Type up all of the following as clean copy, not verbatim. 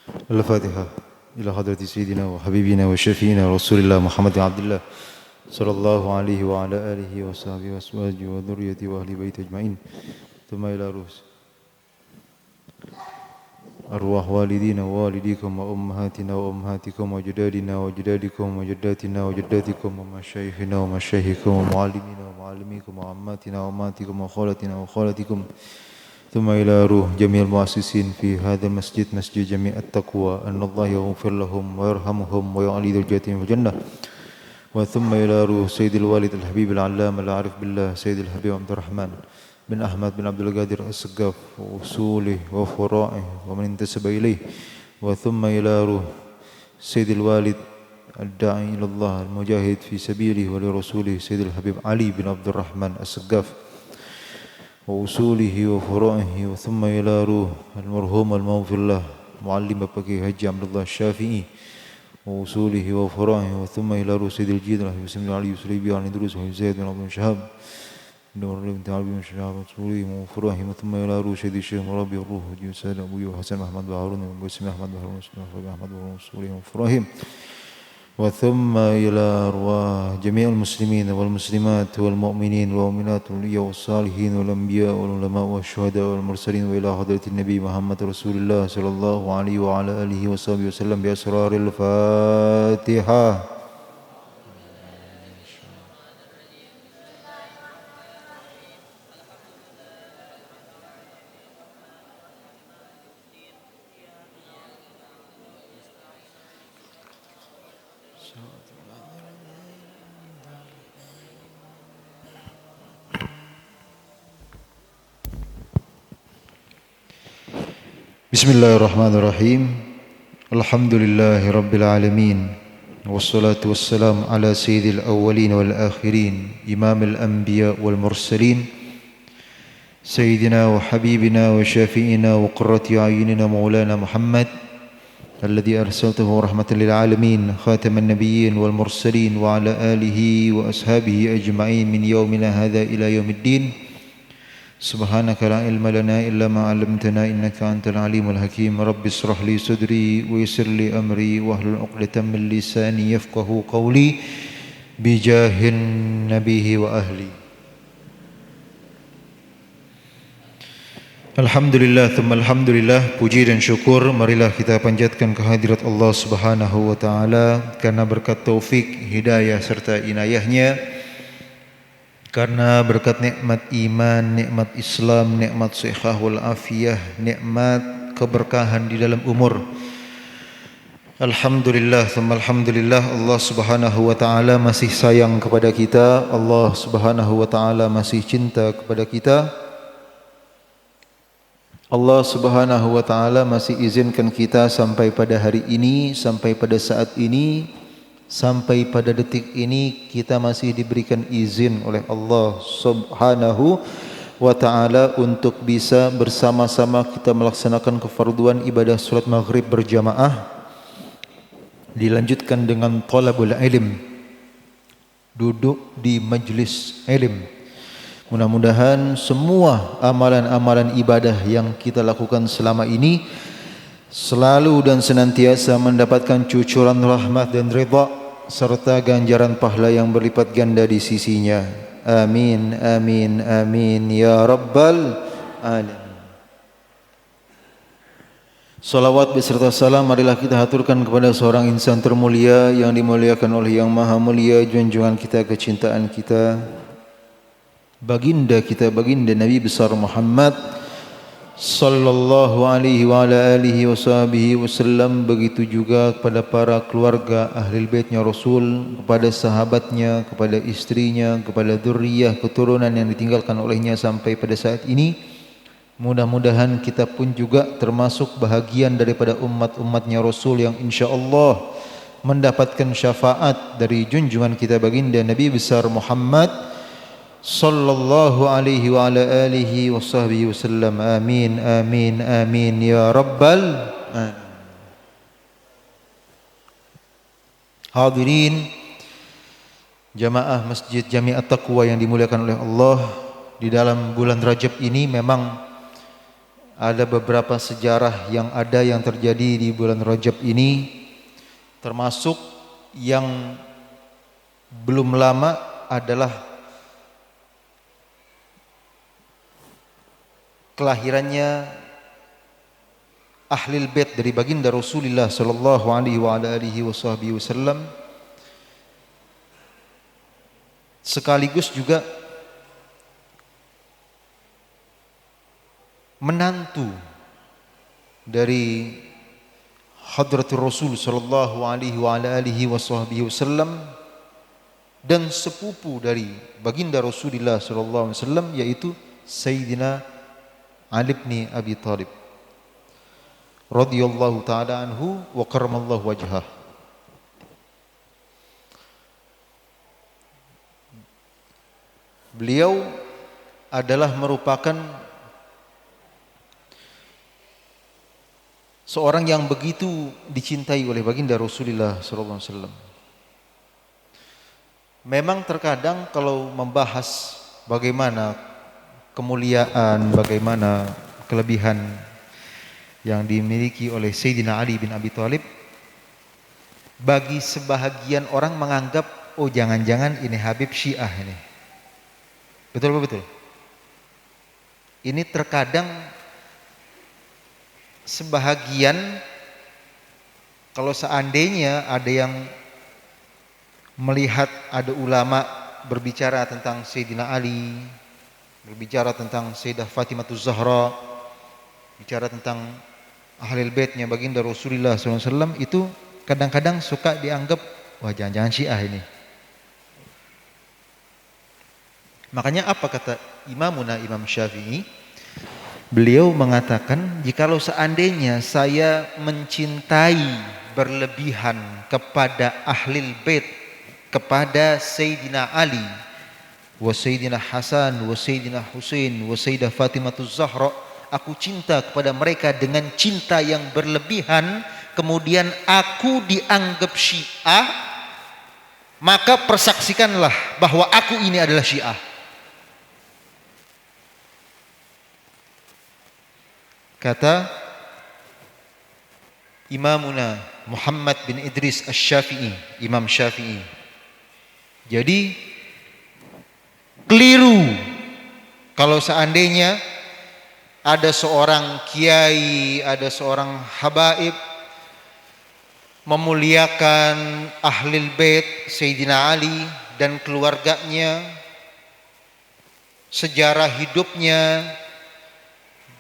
الفاتحة إلى حضرة سيدنا وحبيبنا وشفينا رسول الله محمد عبد الله صلى الله عليه وعلى آله وصحبه وأزواجه وذريته وأهل بيته أجمعين ثم إلى أرواح والدينا ووالديكم وأمهاتنا وأمهاتكم وجدادنا وجدادكم وجداتنا وجداتكم ومشايخنا ومشايخكم ومعلمينا ومعلميكم وعماتنا وأماتكم وخالتنا وخالتكم ثم إلى روح جميع المؤسسين في هذا المسجد مسجد جميع التقوى أن الله يغفر لهم ويرحمهم ويعلي درجاتهم في الجنة وثم إلى روح سيد الوالد الحبيب العلام العارف بالله سيد الحبيب عبد الرحمن بن أحمد بن عبد القادر السقاف وأصوله وفرائه ومن انتسب إليه وثم إلى روح سيد الوالد الداعي إلى الله المجاهد في سبيله ولرسوله سيد الحبيب علي بن عبد الرحمن السقاف وأصوله وفرائه وثم إلى روح المرحوم المغفر له معلم بكي حج عبد الله الشافعي وأصوله وفرائه وثم إلى روح سيد الجيد الحبيب سيد علي سليبي عن دروس وزيد بن عبد الشهاب نور بن تعالى بن شهاب وأصوله وفرائه ثم إلى روح سيد الشيخ مربي الروح وجيد أبو حسن محمد بهارون وقسم أحمد بهارون أحمد وأصوله وفرائه وثم إلى أرواح جميع المسلمين والمسلمات والمؤمنين والمؤمنات والأولياء والصالحين والأنبياء والعلماء والشهداء والمرسلين وإلى حضرة النبي محمد رسول الله صلى الله عليه وعلى آله وصحبه وسلم بأسرار الفاتحة. Bismillahirrahmanirrahim. Alhamdulillahi rabbil alamin. Wassalatu wassalamu ala sayyidil awwalin wal akhirin, imamil anbiya wal mursalin, sayyidina wa habibina wa syafi'ina wa qurrati a'yunina maulana Muhammad alladhi arsaltahu rahmatan lil alamin, khataman nabiyyin wal mursalin wa ala alihi wa ashabihi ajma'in min yaumina hadha ila yaumiddin. Subhanaka la ilma lana illa ma 'allamtana innaka antal alimul hakim. Rabbi ishrah li sadri wa yassir li amri wahlul 'uqdatam min lisani yafqahu qawli bijahin nabihi wa ahli. Alhamdulillah thumma alhamdulillah, puji dan syukur marilah kita panjatkan kehadirat Allah Subhanahu wa taala karena berkat taufik, hidayah serta inayahnya. Karena berkat nikmat iman, nikmat Islam, nikmat sihah wal afiyah, nikmat keberkahan di dalam umur. Alhamdulillah, thumma alhamdulillah, Allah Subhanahu wa taala masih sayang kepada kita, Allah Subhanahu wa taala masih cinta kepada kita. Allah Subhanahu wa taala masih izinkan kita sampai pada hari ini, sampai pada saat ini, sampai pada detik ini kita masih diberikan izin oleh Allah Subhanahu wa taala untuk bisa bersama-sama kita melaksanakan kefarduan ibadah salat maghrib berjamaah, dilanjutkan dengan talabul ilm, duduk di majlis ilm. Mudah-mudahan semua amalan-amalan ibadah yang kita lakukan selama ini selalu dan senantiasa mendapatkan cucuran rahmat dan ridha serta ganjaran pahala yang berlipat ganda di sisinya. Amin, amin, amin ya rabbal alamin. Salawat beserta salam marilah kita haturkan kepada seorang insan termulia yang dimuliakan oleh Yang Maha Mulia, junjungan kita, kecintaan kita, baginda kita, baginda Nabi besar Muhammad sallallahu alaihi wa ala alihi wasallam. Begitu juga kepada para keluarga ahli baitnya Rasul, kepada sahabatnya, kepada istrinya, kepada dzurriyyah keturunan yang ditinggalkan olehnya sampai pada saat ini. Mudah-mudahan kita pun juga termasuk bahagian daripada umat-umatnya Rasul yang insyaallah mendapatkan syafaat dari junjungan kita baginda Nabi besar Muhammad sallallahu alaihi wa ala alihi wasahbihi wasallam. Amin, amin, amin ya rabbal alamin. Hadirin jamaah Masjid Jami' At-Taqwa yang dimuliakan oleh Allah, di dalam bulan Rajab ini memang ada beberapa sejarah yang terjadi di bulan Rajab ini, termasuk yang belum lama adalah kelahirannya Ahlul Bait dari baginda Rasulullah sallallahu alaihi wa ala alihi wasallam, sekaligus juga menantu dari Hadratul Rasul sallallahu alaihi wa ala alihi wasallam dan sepupu dari baginda Rasulullah sallallahu alaihi wasallam, yaitu Sayyidina Ali bin Abi Thalib radhiyallahu taala anhu wa karramallahu wajhah. Beliau adalah merupakan seorang yang begitu dicintai oleh baginda Rasulullah sallallahu alaihi wasallam. Memang terkadang kalau membahas bagaimana kemuliaan, bagaimana kelebihan yang dimiliki oleh Sayyidina Ali bin Abi Thalib, bagi sebahagian orang menganggap, oh jangan-jangan ini Habib Syiah ini. Betul betul. Ini terkadang sebahagian, kalau seandainya ada yang melihat ada ulama berbicara tentang Sayyidina Ali, berbicara tentang Sayyidah Fatimah Zahra, bicara tentang Ahlul Baitnya baginda Rasulullah SAW, itu kadang-kadang suka dianggap, wah jangan-jangan Syiah ini. Makanya apa kata Imamuna Imam Syafi'i? Beliau mengatakan, jikalau seandainya saya mencintai berlebihan kepada Ahlul Bait, kepada Sayyidina Ali, wa Sayyidina Hasan, wa Sayyidina Husain, wa Sayyidah Fatimah Zahra, aku cinta kepada mereka dengan cinta yang berlebihan, kemudian aku dianggap Syiah, maka persaksikanlah bahwa aku ini adalah Syiah. Kata Imamuna Muhammad bin Idris Asy-Syafi'i, Imam Syafi'i. Jadi keliru kalau seandainya ada seorang kiai, ada seorang habaib memuliakan Ahlul Bait Sayyidina Ali dan keluarganya, sejarah hidupnya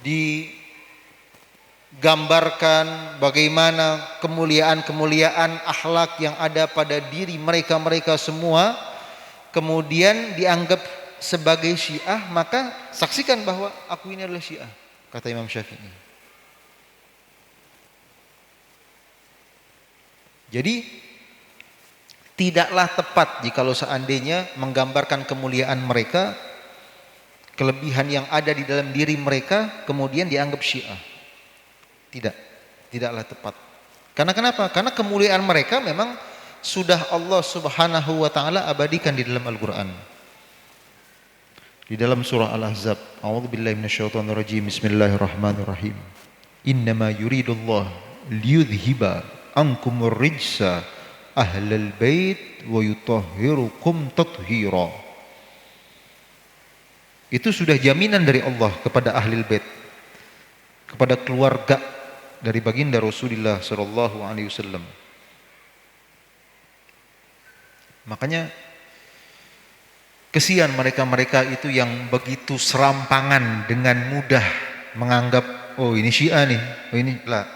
digambarkan bagaimana kemuliaan-kemuliaan akhlak yang ada pada diri mereka-mereka semua, kemudian dianggap sebagai Syiah, maka saksikan bahwa aku ini adalah Syiah, kata Imam Syafi'i. Jadi tidaklah tepat jikalau seandainya menggambarkan kemuliaan mereka, kelebihan yang ada di dalam diri mereka, kemudian dianggap Syiah. Tidaklah tepat. Karena kenapa? Karena kemuliaan mereka memang sudah Allah Subhanahu wa taala abadikan di dalam Al-Qur'an. Di dalam surah Al-Ahzab, a'udzubillahi minasyaitonirrajim, bismillahirrahmanirrahim. Innama yuridullah liyudhhiba ankumur rijsa ahlal bait wa yutahhirukum tathira. Itu sudah jaminan dari Allah kepada ahlul bait, kepada keluarga dari baginda Rasulullah sallallahu alaihi wasallam. Makanya kesian mereka-mereka itu yang begitu serampangan dengan mudah menganggap, oh ini Syiah nih, oh ini lah.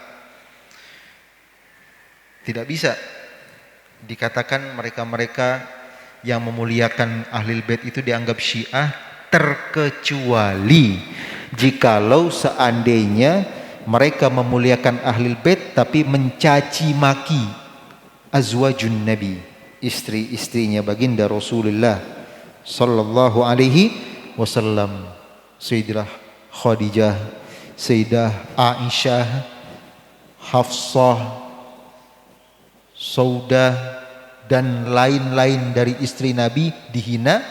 Tidak bisa dikatakan mereka-mereka yang memuliakan Ahlul Bait itu dianggap Syiah, terkecuali jikalau seandainya mereka memuliakan Ahlul Bait tapi mencaci maki azwajun Nabi, istri-istrinya baginda Rasulullah sallallahu alaihi wasallam, Sayyidah Khadijah, Sayyidah Aisyah, Hafsah, Saudah, dan lain-lain dari istri Nabi dihina,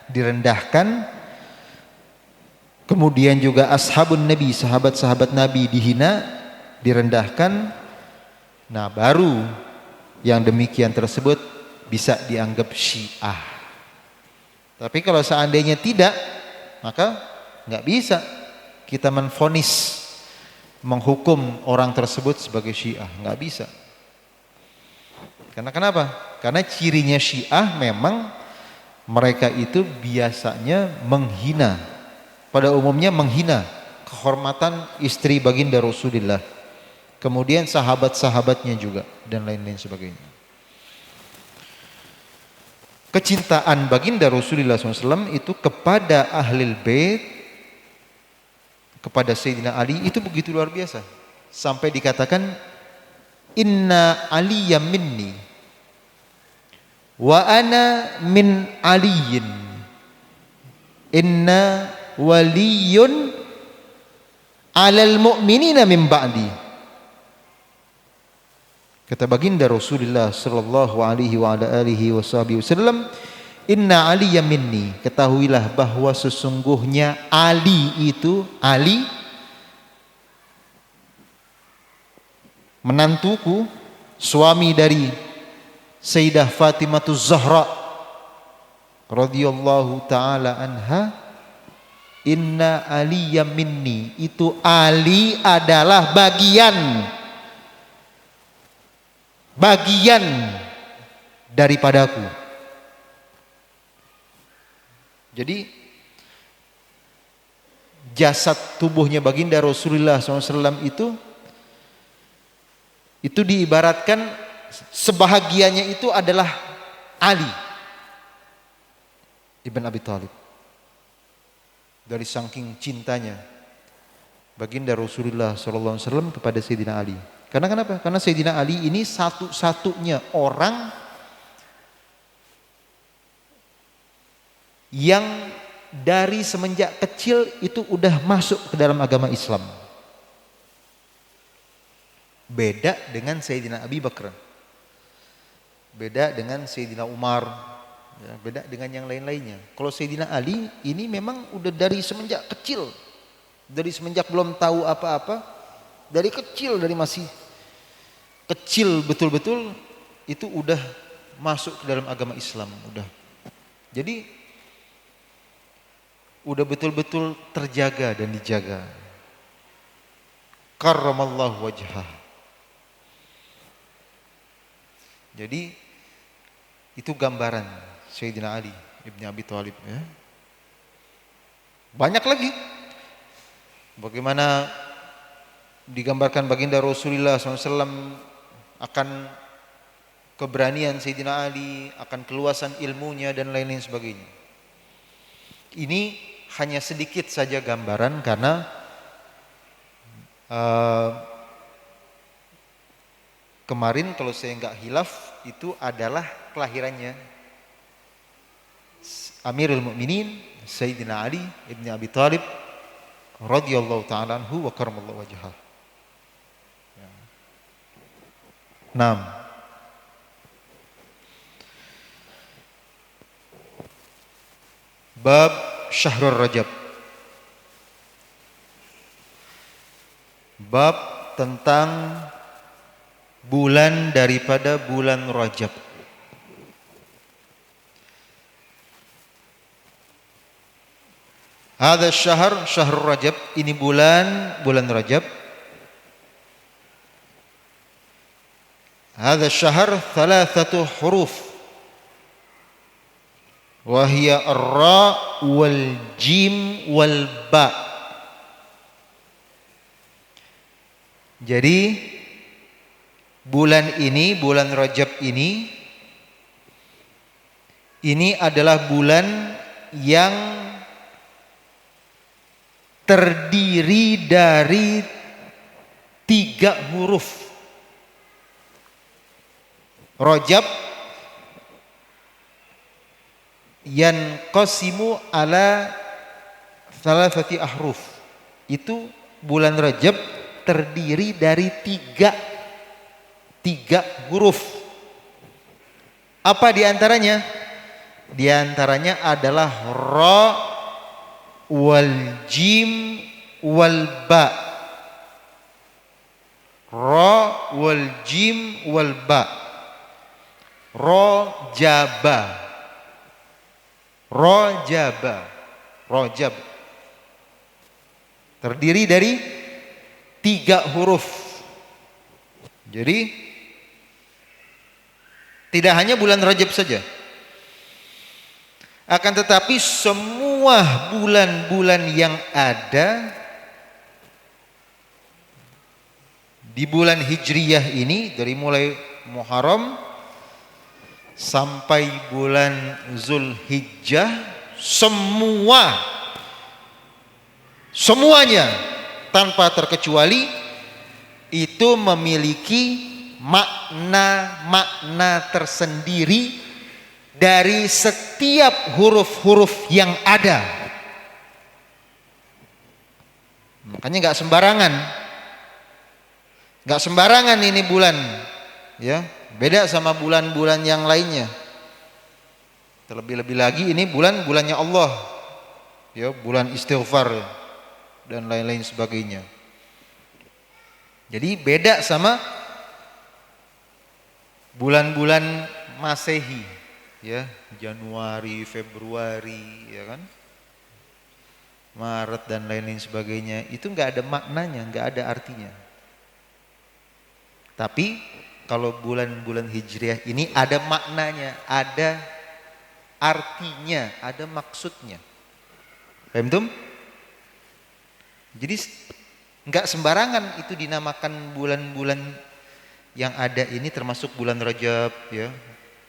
direndahkan, Kemudian juga ashabun Nabi, sahabat-sahabat Nabi dihina, direndahkan. Nah, baru yang demikian tersebut bisa dianggap Syiah. Tapi kalau seandainya tidak, maka nggak bisa kita menvonis, menghukum orang tersebut sebagai Syiah, nggak bisa. Karena kenapa? Karena cirinya Syiah memang mereka itu biasanya menghina, pada umumnya menghina kehormatan istri baginda Rasulullah, kemudian sahabat-sahabatnya juga, dan lain-lain sebagainya. Kecintaan baginda Rasulullah SAW itu kepada ahlul bait, kepada Sayyidina Ali itu begitu luar biasa, sampai dikatakan inna aliyya minni wa ana min aliyin inna waliyun alal mu'minina min ba'di. Kata baginda Rasulullah sallallahu alaihi wa ala alihi wasallam, inna aliyya minni, ketahuilah bahwa sesungguhnya Ali itu, Ali menantuku, suami dari Sayyidah Fatimah Zahra radhiyallahu taala anha, inna aliyya minni, itu Ali adalah bagian daripadaku. Jadi jasad tubuhnya baginda Rasulullah SAW itu diibaratkan sebahagiannya itu adalah Ali ibn Abi Thalib. Dari saking cintanya baginda Rasulullah SAW kepada Sayyidina Ali. Karena kenapa? Karena Sayyidina Ali ini satu-satunya orang yang dari semenjak kecil itu udah masuk ke dalam agama Islam. Beda dengan Sayyidina Abi Bakar, beda dengan Sayyidina Umar, ya, beda dengan yang lain-lainnya. Kalau Sayyidina Ali ini memang udah dari semenjak kecil, dari semenjak belum tahu apa-apa, dari kecil, dari masih kecil betul-betul itu udah masuk ke dalam agama Islam, udah. Jadi udah betul-betul terjaga dan dijaga. Karramallahu wajhah. Jadi itu gambaran Sayyidina Ali ibn Abi Thalib, ya. Banyak lagi bagaimana digambarkan baginda Rasulullah SAW akan keberanian Sayyidina Ali, akan keluasan ilmunya dan lain-lain sebagainya. Ini hanya sedikit saja gambaran karena kemarin kalau saya nggak hilaf itu adalah kelahirannya Amirul Mukminin Sayyidina Ali ibn Abi Thalib radhiyallahu ta'ala anhu wa karamallahu wajhah. 6. Bab Syahrul Rajab. Bab tentang bulan daripada bulan Rajab. Hadza syahr, syahrul Rajab, ini bulan Rajab. Hadza syahr thalathatu huruf. Wa hiya ar-ra wal jim wal ba. Jadi bulan ini, bulan Rajab ini adalah bulan yang terdiri dari 3 huruf. Rajab yanqasimu ala thalathati ahruf. Itu bulan Rajab terdiri dari 3 huruf. Apa di antaranya? Di antaranya adalah ra wal jim wal ba. Ra wal jim wal ba. Rojaba. Rojaba. Rojab. Terdiri dari 3 huruf. Jadi tidak hanya bulan Rajab saja. Akan tetapi semua bulan-bulan yang ada di bulan Hijriyah ini, dari mulai Muharram sampai bulan Zulhijjah, semuanya tanpa terkecuali itu memiliki makna-makna tersendiri dari setiap huruf-huruf yang ada. Makanya nggak sembarangan ini bulan, ya, beda sama bulan-bulan yang lainnya. Terlebih-lebih lagi ini bulannya Allah, ya, bulan istighfar dan lain-lain sebagainya. Jadi beda sama bulan-bulan Masehi, ya, Januari, Februari, ya kan, Maret dan lain-lain sebagainya. Itu nggak ada maknanya, nggak ada artinya. Tapi kalau bulan-bulan Hijriah ini ada maknanya, ada artinya, ada maksudnya. Paham tuh? Jadi nggak sembarangan itu dinamakan bulan-bulan yang ada ini, termasuk bulan Rajab, ya,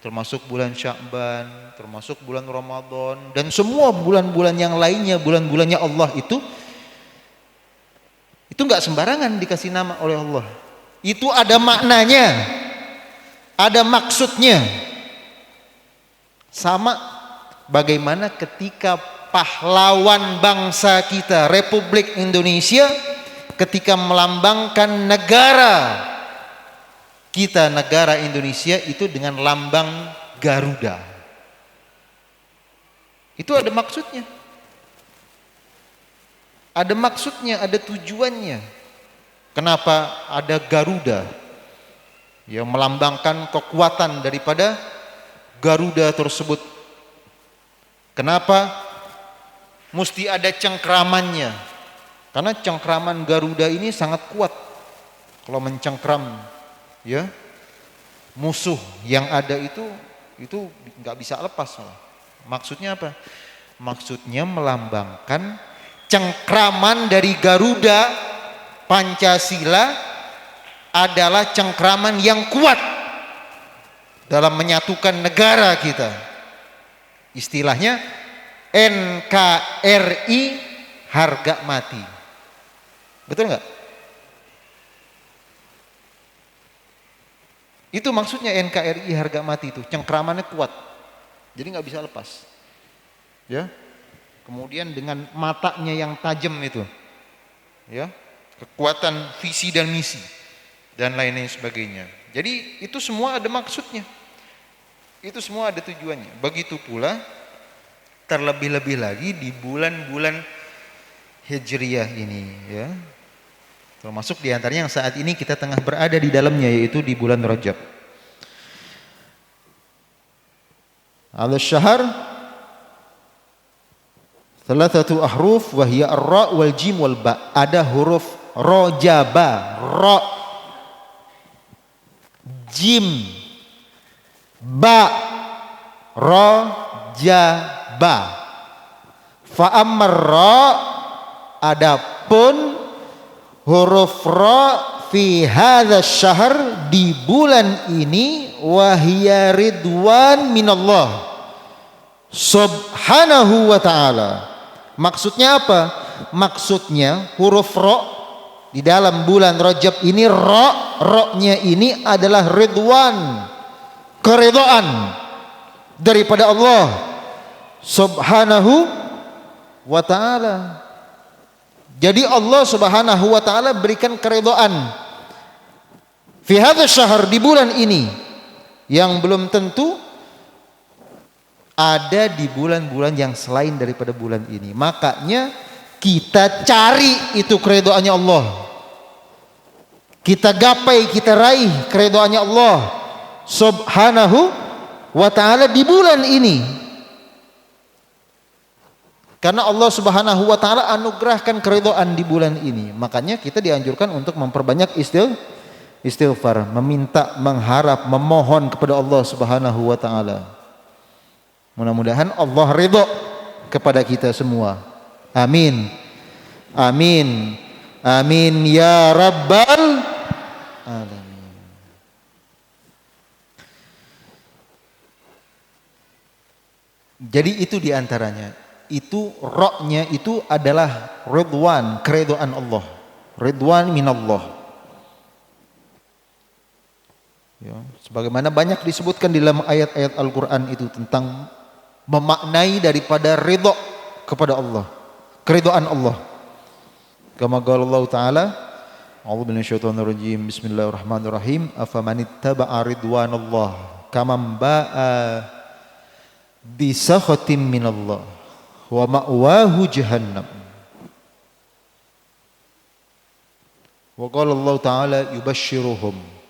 termasuk bulan Sya'ban, termasuk bulan Ramadan, dan semua bulan-bulan yang lainnya, bulan-bulannya Allah itu nggak sembarangan dikasih nama oleh Allah. Itu ada maknanya, ada maksudnya. Sama bagaimana ketika pahlawan bangsa kita, Republik Indonesia, ketika melambangkan negara kita, negara Indonesia itu dengan lambang Garuda. Itu ada maksudnya. Ada maksudnya, ada tujuannya. Kenapa ada Garuda? Yang melambangkan kekuatan daripada Garuda tersebut. Kenapa mesti ada cengkramannya? Karena cengkraman Garuda ini sangat kuat. Kalau mencengkram, ya, musuh yang ada itu nggak bisa lepas. Maksudnya apa? Maksudnya melambangkan cengkraman dari Garuda Pancasila adalah cengkraman yang kuat dalam menyatukan negara kita. Istilahnya NKRI harga mati. Betul nggak? Itu maksudnya NKRI harga mati itu, cengkramannya kuat. Jadi nggak bisa lepas. Ya. Kemudian dengan matanya yang tajam itu. Ya. Kekuatan visi dan misi dan lain-lain sebagainya. Jadi itu semua ada maksudnya. Itu semua ada tujuannya. Begitu pula terlebih-lebih lagi di bulan-bulan Hijriyah ini, ya. Termasuk diantaranya yang saat ini kita tengah berada di dalamnya, yaitu di bulan Rajab. Al-syahr thalathatu ahruf wa hiya ar-ra wal jim wal ba. Ada huruf rojaba, ra, jim, ba, rojaba. Fa ammar ra, adapun huruf ra fi hadza syahr, di bulan ini, wahia ridwan minallah subhanahu wa ta'ala. Maksudnya apa? Maksudnya huruf ra di dalam bulan Rajab ini, ra-nya ini adalah ridwan, keridhaan daripada Allah subhanahu wa ta'ala. Jadi Allah subhanahu wa ta'ala berikan keridhaan fi hadzal syahr, di bulan ini, yang belum tentu ada di bulan-bulan yang selain daripada bulan ini. Makanya kita cari itu keridhaannya Allah. Kita gapai, kita raih keridhaannya Allah Subhanahu wa ta'ala di bulan ini. Karena Allah Subhanahu wa ta'ala anugerahkan keridhaan di bulan ini. Makanya kita dianjurkan untuk memperbanyak istighfar, meminta, mengharap, memohon kepada Allah Subhanahu wa ta'ala. Mudah-mudahan Allah ridho kepada kita semua. Amin. Amin. Amin ya rabbal alamin. Jadi itu diantaranya. Itu roknya itu adalah ridwan, keridhaan Allah. Ridwan minallah. Ya, sebagaimana banyak disebutkan di dalam ayat-ayat Al-Quran itu tentang memaknai daripada ridho kepada Allah, keridhaan Allah. Kama qala Allah Ta'ala, a'udzu minasyaitonir rajim, bismillahirrahmanirrahim, afamanittaba'a ridwanallah kaman ba'a bisakhatin minallah wa ma'wahu jahannam. Wa qala Allah Ta'ala yubashshiruhum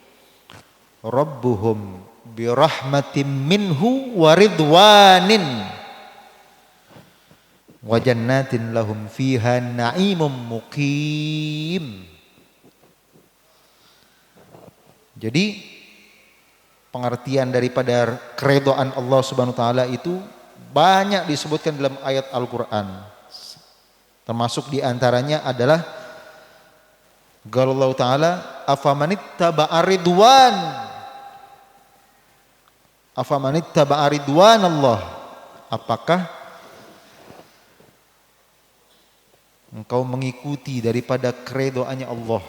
rabbuhum birahmatin minhu wa ridwanin wa jannatin lahum fiha na'imun muqim. Jadi pengertian daripada keridhaan Allah Subhanahu wa taala itu banyak disebutkan dalam ayat Al-Qur'an. Termasuk di antaranya adalah qaulullah ta'ala afamanittaba'a ridwan, afamanittaba'a ridwanallah, apakah engkau mengikuti daripada keridhaannya Allah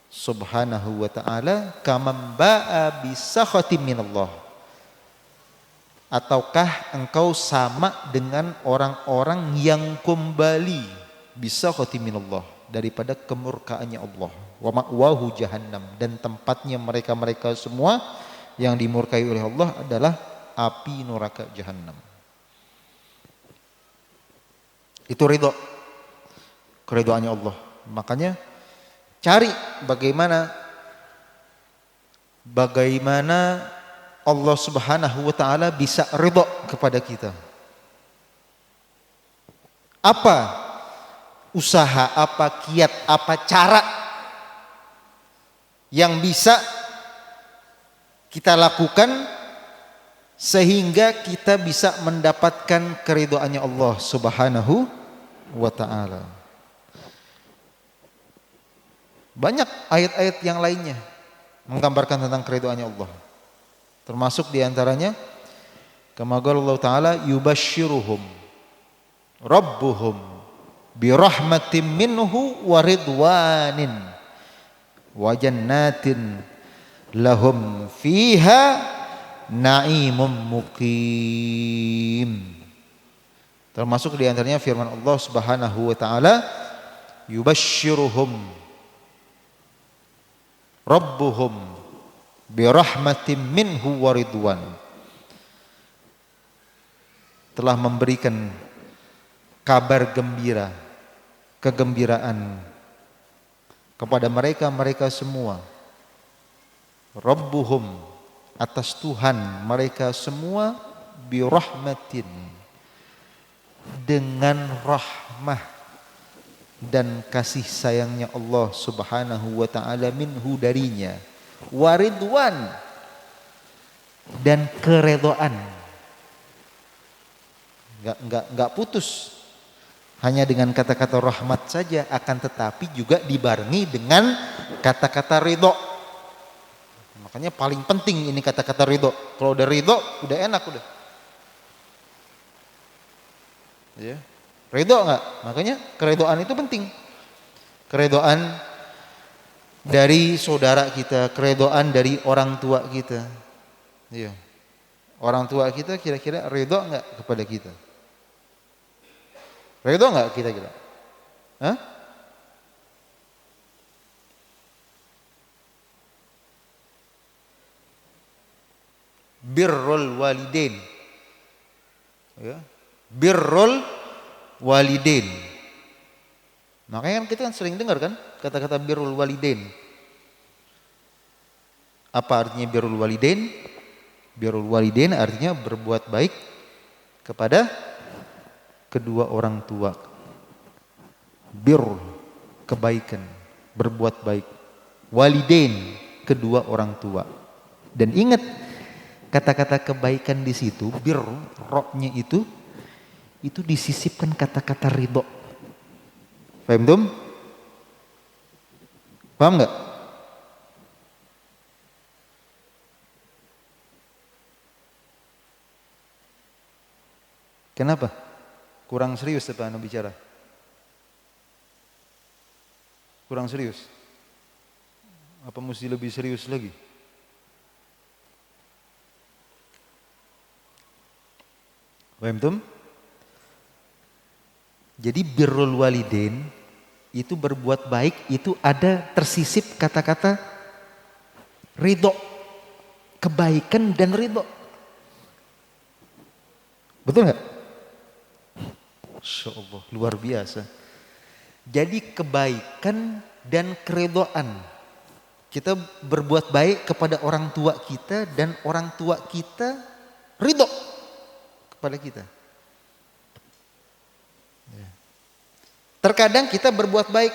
Subhanahu wa ta'ala kaman ba'a bisakhatin minallah, ataukah engkau sama dengan orang-orang yang kembali bisakhatin minallah, daripada kemurkaannya Allah, wa ma'wahu jahannam, dan tempatnya mereka-mereka semua yang dimurkai oleh Allah adalah api neraka jahannam. Itu ridho, keridhaannya Allah. Makanya cari bagaimana Allah Subhanahu wa ta'ala bisa ridho kepada kita. Apa usaha, apa kiat, apa cara yang bisa kita lakukan sehingga kita bisa mendapatkan keridhaannya Allah Subhanahu wa ta'ala. Banyak ayat-ayat yang lainnya menggambarkan tentang keridhaannya Allah. Termasuk diantaranya kama qala Allah Ta'ala yubashshiruhum rabbuhum birahmatin minhu wa ridwanin wa jannatin lahum fiha na'imun muqim. Termasuk diantaranya firman Allah Subhanahu wa ta'ala yubashshiruhum rabbuhum birahmatin minhu wa ridwan, telah memberikan kabar gembira, kegembiraan kepada mereka semua. Rabbuhum, atas Tuhan mereka semua, birahmatin, dengan rahmah dan kasih sayangnya Allah Subhanahu wa ta'ala, minhu, darinya, waridwan, dan keredaan. Enggak putus hanya dengan kata-kata rahmat saja, akan tetapi juga dibarengi dengan kata-kata ridho. Makanya paling penting ini kata-kata ridho. Kalau udah ridho udah enak udah. Ya. Ridho enggak? Makanya keridhaan itu penting. Keridhaan dari saudara kita, keridhaan dari orang tua kita. Iya. Orang tua kita kira-kira ridho enggak kepada kita? Ridho enggak kita? Hah? Birrul walidain, Ya. Birrul walidain. Makanya kan kita kan sering dengar kan kata-kata birrul walidain. Apa artinya birrul walidain? Birrul walidain artinya berbuat baik kepada kedua orang tua. Bir, kebaikan, berbuat baik. Walidain, kedua orang tua. Dan ingat kata-kata kebaikan di situ, bir, roknya itu disisipkan kata-kata ridho. Paham tuh? Paham nggak? Kenapa? Kurang serius apa anda bicara? Kurang serius? Apa mesti lebih serius lagi? Paham tuh? Jadi birrul walidain itu berbuat baik itu ada tersisip kata-kata ridho, kebaikan dan ridho. Betul nggak? Masya Allah, luar biasa. Jadi kebaikan dan keridhaan. Kita berbuat baik kepada orang tua kita dan orang tua kita ridho kepada kita. Terkadang kita berbuat baik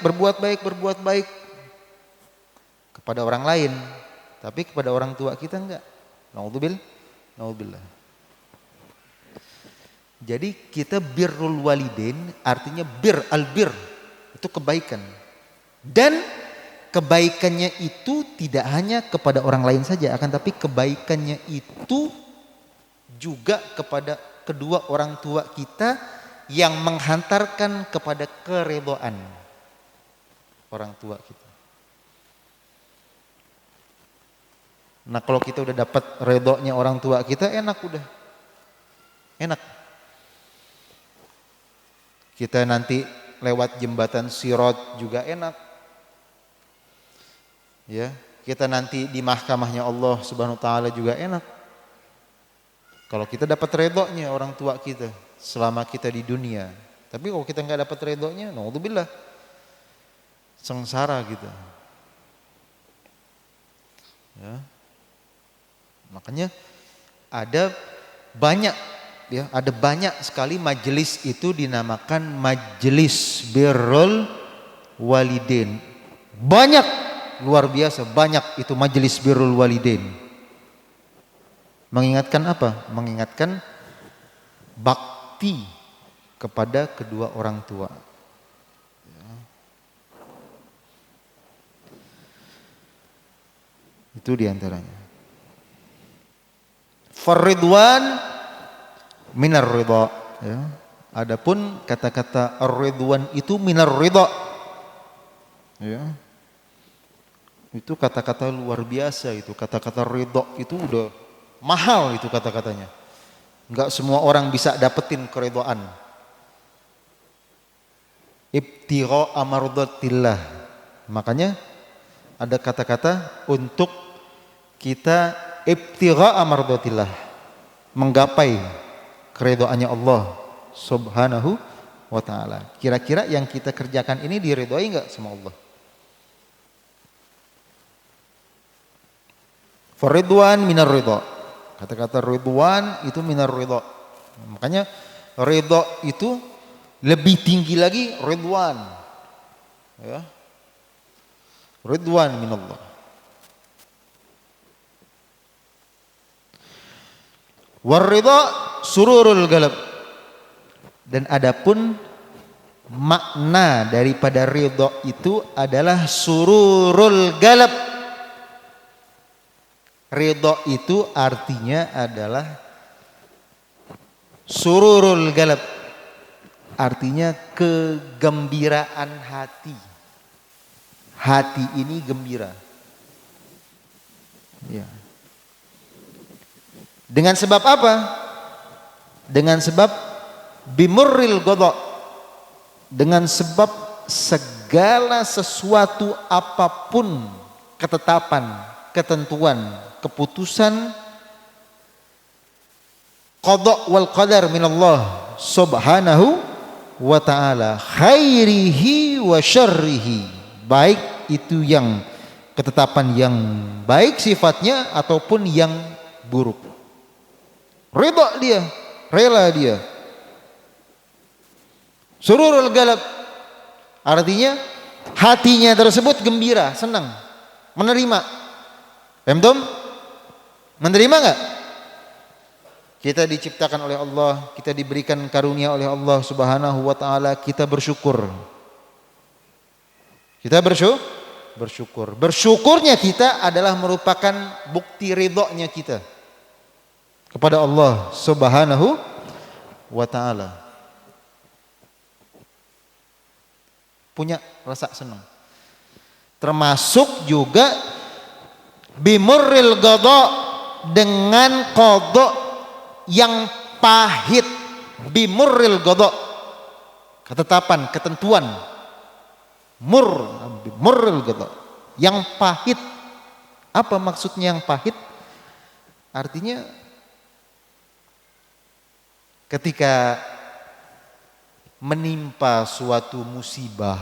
kepada orang lain, tapi kepada orang tua kita enggak. Naudzubillah. Jadi kita birrul walidain artinya albir itu kebaikan. Dan kebaikannya itu tidak hanya kepada orang lain saja, akan tapi kebaikannya itu juga kepada kedua orang tua kita yang menghantarkan kepada keridhaan orang tua kita. Nah kalau kita udah dapat ridhonya orang tua kita enak. Kita nanti lewat jembatan Sirat juga enak. Ya, kita nanti di mahkamahnya Allah Subhanahu wa taala juga enak. Kalau kita dapat ridhonya orang tua kita selama kita di dunia. Tapi kalau kita nggak dapat ridhonya, naudzubillah, sengsara kita. Ya. Makanya ada banyak sekali majelis itu dinamakan majelis birrul walidain. Banyak, luar biasa banyak itu majelis birrul walidain. Mengingatkan apa? Mengingatkan bakti kepada kedua orang tua. Itu diantaranya. Faridwan minar ridha. Ya. Adapun kata-kata ar-ridwan itu minar ridha. Ya. Itu kata-kata luar biasa itu. Kata-kata ridha itu udah mahal itu kata-katanya. Enggak semua orang bisa dapetin keridhaan. Ibtigha amardatillah. Makanya ada kata-kata untuk kita ibtigha amardatillah, menggapai keridhaannya Allah Subhanahu wa taala. Kira-kira yang kita kerjakan ini diridhoi enggak sama Allah? Faridwan minar ridha. Kata-kata ridwan itu minar ridha. Makanya ridha itu lebih tinggi lagi ridwan. Ya. Ridwan minallah. Waridha sururul galab. Dan adapun makna daripada ridha itu adalah sururul galab. Ridha itu artinya adalah sururul galab. Artinya kegembiraan hati. Hati ini gembira. Ya. Dengan sebab apa? Dengan sebab bimurril ghadha. Dengan sebab segala sesuatu apapun ketetapan, ketentuan, keputusan qada wal qadar minallah subhanahu wa ta'ala, khairihi wa syarrihi, baik itu yang ketetapan yang baik sifatnya ataupun yang buruk. Ridha dia, rela dia. Sururul galab, artinya hatinya tersebut gembira, senang, menerima. Paham? Menerima enggak? Kita diciptakan oleh Allah, kita diberikan karunia oleh Allah Subhanahu wa taala, kita bersyukur. Kita bersyukur. Bersyukurnya kita adalah merupakan bukti ridhonya kita kepada Allah Subhanahu wa taala. Punya rasa senang. Termasuk juga bimurril qada, dengan qada yang pahit. Bimurril qada, ketetapan, ketentuan. Murril qada, yang pahit. Apa maksudnya yang pahit? Artinya ketika menimpa suatu musibah,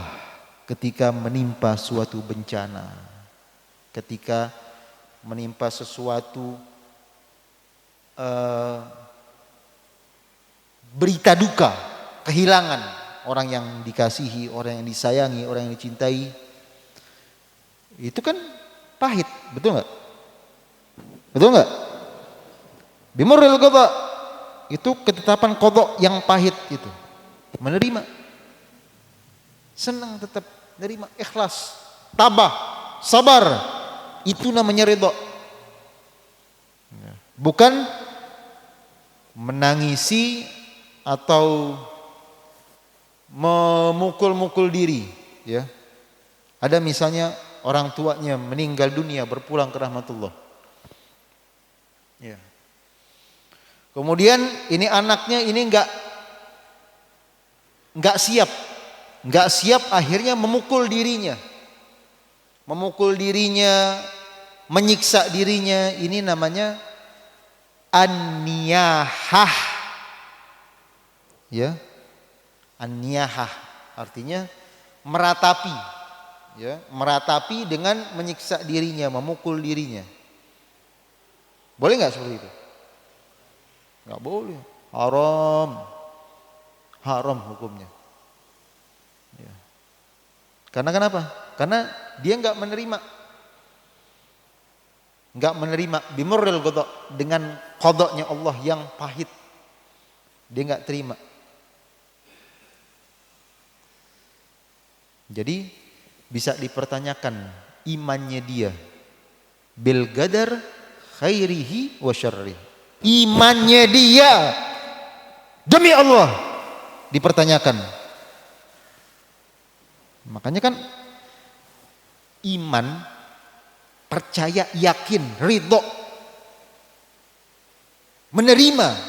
ketika menimpa suatu bencana, ketika menimpa sesuatu berita duka, kehilangan orang yang dikasihi, orang yang disayangi, orang yang dicintai, itu kan pahit, betul nggak? Betul nggak? Bimurril qada, itu ketetapan qada yang pahit itu. Menerima, senang, tetap menerima, ikhlas, tabah, sabar, itu namanya ridha. Bukan menangisi atau memukul-mukul diri, ya. Ada misalnya orang tuanya meninggal dunia, berpulang ke rahmatullah, ya. Kemudian ini anaknya ini nggak siap, akhirnya memukul dirinya, menyiksa dirinya. Ini namanya an-niyahah, ya. An-niyahah artinya meratapi, ya, meratapi dengan menyiksa dirinya, memukul dirinya. Boleh nggak seperti itu? Nggak boleh, haram hukumnya, ya. Karena kenapa? Karena dia nggak menerima bimurril qada, dengan qadanya Allah yang pahit, dia nggak terima. Jadi bisa dipertanyakan imannya dia bil qadar khairihi wa syarrihi. Imannya dia demi Allah dipertanyakan. Makanya kan iman, percaya, yakin, ridho, menerima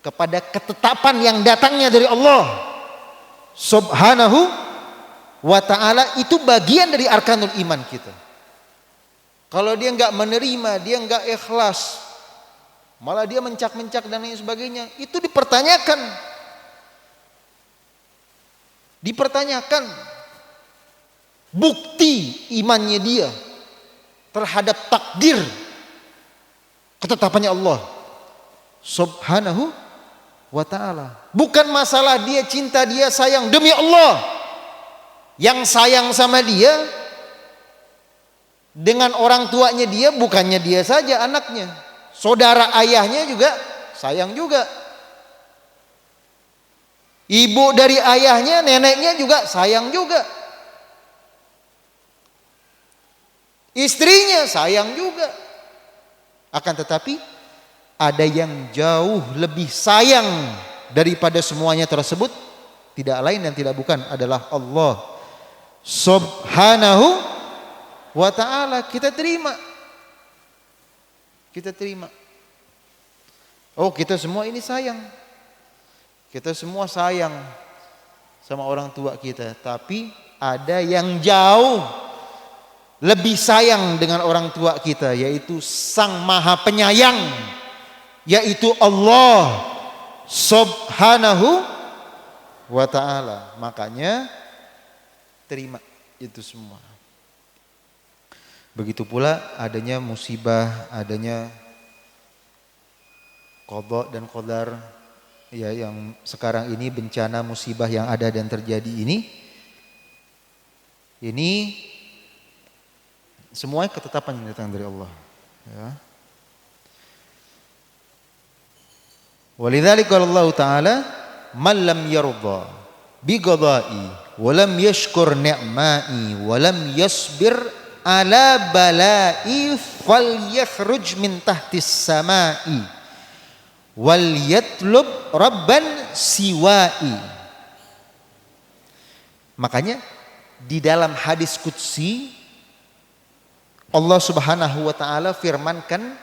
kepada ketetapan yang datangnya dari Allah Subhanahu wa ta'ala, itu bagian dari arkanul iman kita. Kalau dia nggak menerima, dia nggak ikhlas, malah dia mencak-mencak dan lain sebagainya, itu dipertanyakan. Bukti imannya dia terhadap takdir ketetapannya Allah Subhanahu wa ta'ala. Bukan masalah dia cinta, dia sayang demi Allah. Yang sayang sama dia dengan orang tuanya dia, bukannya dia saja, anaknya, saudara ayahnya juga sayang juga. Ibu dari ayahnya, neneknya juga sayang juga. Istrinya sayang juga. Akan tetapi ada yang jauh lebih sayang daripada semuanya tersebut, tidak lain dan tidak bukan adalah Allah Subhanahu wa ta'ala. Kita terima. Oh, kita semua ini sayang. Kita semua sayang sama orang tua kita, tapi ada yang jauh lebih sayang dengan orang tua kita, yaitu Sang Maha Penyayang, yaitu Allah Subhanahu wa ta'ala. Makanya terima itu semua. Begitu pula adanya musibah, adanya qada dan qadar, ya, yang sekarang ini bencana musibah yang ada dan terjadi ini semuanya ketetapan yang datang dari Allah, ya. Walidzalika qala Allah Ta'ala man lam yarda bi qada'i wa lam yashkur ni'ma'i wa lam yasbir ala bala'i falyakhruj min tahtis sama'i wal yatlub rabban siwa'i. Makanya di dalam hadis qudsi Allah Subhanahu wa taala firmankan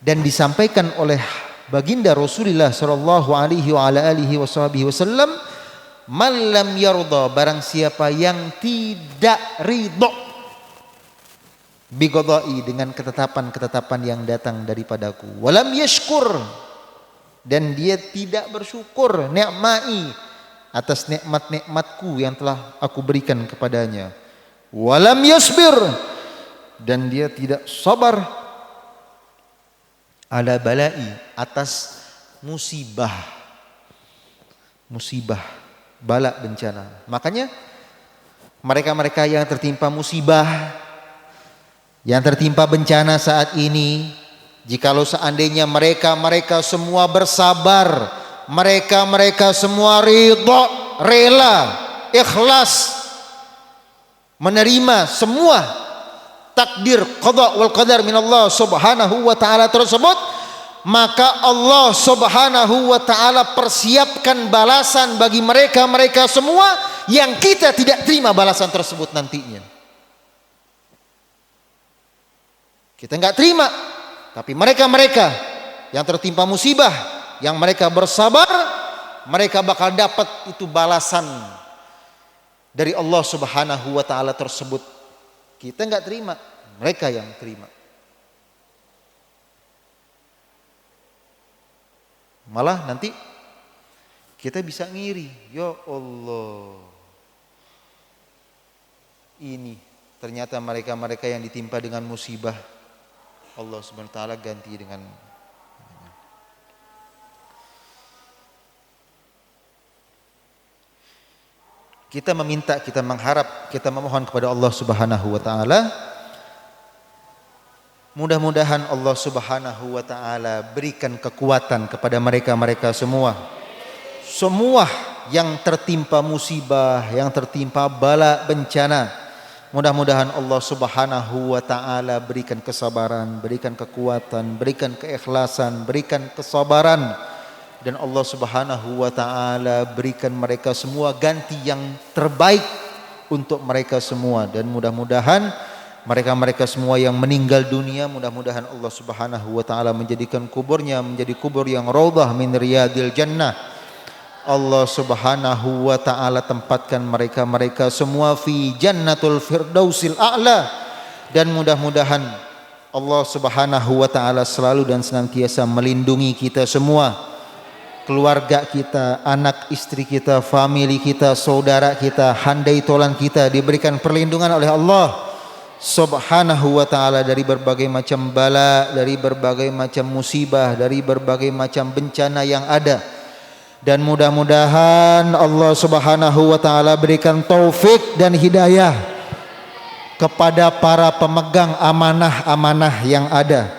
dan disampaikan oleh baginda Rasulullah sallallahu alaihi wa ala alihi wasallam, man lam yarda, barang siapa yang tidak ridho bi qada'i, dengan ketetapan-ketetapan yang datang daripadaku, walam yashkur, dan dia tidak bersyukur, ni'mai, atas nikmat-nikmatku yang telah aku berikan kepadanya, walam yasbir, dan dia tidak sabar, ala bala'i, atas musibah, bala, bencana. Makanya mereka-mereka yang tertimpa musibah, yang tertimpa bencana saat ini, jikalau seandainya mereka semua bersabar, mereka semua ridha, rela, ikhlas menerima semua takdir qada wal qadar min Allah Subhanahu wa taala tersebut, maka Allah Subhanahu wa taala persiapkan balasan bagi mereka semua yang kita tidak terima balasan tersebut nantinya. Kita enggak terima, tapi mereka yang tertimpa musibah, yang mereka bersabar, mereka bakal dapat itu balasan dari Allah Subhanahu wa taala tersebut. Kita enggak terima, mereka yang terima. Malah nanti kita bisa ngiri, ya Allah, ini ternyata mereka yang ditimpa dengan musibah, Allah Subhanahu wa taala ganti dengan kita meminta, kita mengharap, kita memohon kepada Allah Subhanahu wa taala. Mudah-mudahan Allah Subhanahu wa taala berikan kekuatan kepada mereka semua. Semua yang tertimpa musibah, yang tertimpa bala bencana, mudah-mudahan Allah Subhanahu wa taala berikan kesabaran, berikan kekuatan, berikan keikhlasan, berikan kesabaran. Dan Allah Subhanahu wa taala berikan mereka semua ganti yang terbaik untuk mereka semua. Dan mudah-mudahan mereka semua yang meninggal dunia, mudah-mudahan Allah Subhanahu wa taala menjadikan kuburnya menjadi kubur yang raudhah min riyadil jannah. Allah Subhanahu wa taala tempatkan mereka semua fi jannatul firdausil a'la. Dan mudah-mudahan Allah Subhanahu wa taala selalu dan senantiasa melindungi kita semua, keluarga kita, anak istri kita, famili kita, saudara kita, handai tolan kita diberikan perlindungan oleh Allah Subhanahu wa taala dari berbagai macam bala, dari berbagai macam musibah, dari berbagai macam bencana yang ada. Dan mudah-mudahan Allah Subhanahu wa taala berikan taufik dan hidayah kepada para pemegang amanah-amanah yang ada.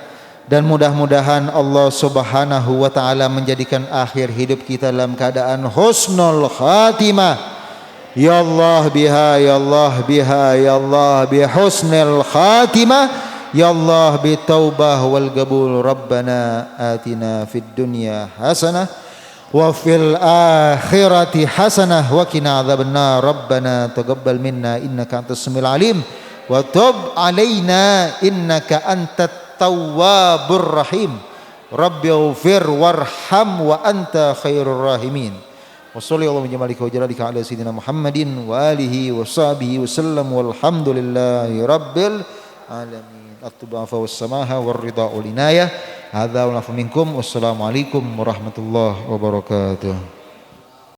Dan mudah-mudahan Allah Subhanahu wa taala menjadikan akhir hidup kita dalam keadaan husnul khatimah. Ya Allah biha, ya Allah biha, ya Allah bi husnul khatimah, ya Allah bi taubah wal qabul. Rabbana atina fid dunya hasanah wa fil akhirati hasanah wa qina adzabannar. Rabbana taqabbal minna innaka antas samiul alim wa tub alaina innaka antat Tawwabur Rahim. Rabbighfir warham wa anta khairur rahimin. Wa sallallahu bijamalika wa jalalika ala sayyidina Muhammadin wa alihi wa sahbihi wasallam walhamdulillahi rabbil alamin. At-tubafa was samaha war ridha wal inayah. Hadza wa minkum. Wassalamualaikum warahmatullahi wabarakatuh.